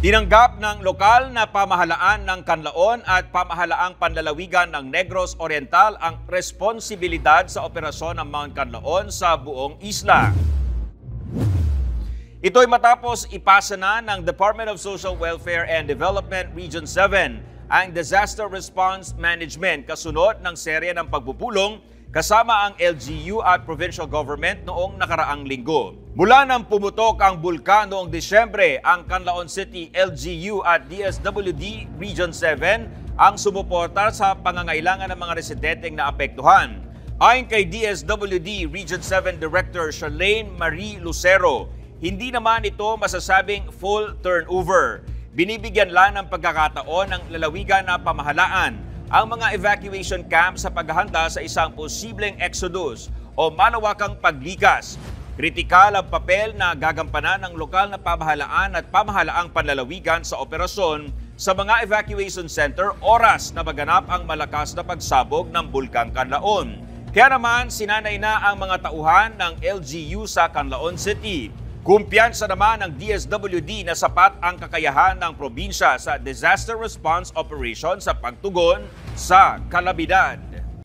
Tinanggap ng lokal na pamahalaan ng Canlaon at pamahalaang panlalawigan ng Negros Oriental ang responsibilidad sa operasyon ng Mount Canlaon sa buong isla. Ito'y matapos ipasa na ng Department of Social Welfare and Development Region 7 ang Disaster Response Management kasunod ng serye ng pagpupulong kasama ang LGU at provincial government noong nakaraang linggo. Mula nang pumutok ang bulkan noong Disyembre, ang Canlaon City LGU at DSWD Region 7 ang sumuporta sa pangangailangan ng mga residenteng naapektuhan. Ayon kay DSWD Region 7 Director Charlene Marie Lucero, hindi naman ito masasabing full turnover. Binibigyan lang ng pagkakataon ng lalawigan na pamahalaan ang mga evacuation camp sa paghahanda sa isang posibleng exodus o malawakang paglikas. Kritikal ang papel na gagampanan ng lokal na pamahalaan at pamahalaang panlalawigan sa operasyon sa mga evacuation center oras na maganap ang malakas na pagsabog ng Bulkang Canlaon. Kaya naman sinanay na ang mga tauhan ng LGU sa Canlaon City. Kumpiyansa naman ng DSWD na sapat ang kakayahan ng probinsya sa disaster response operation sa pagtugon sa kalamidad.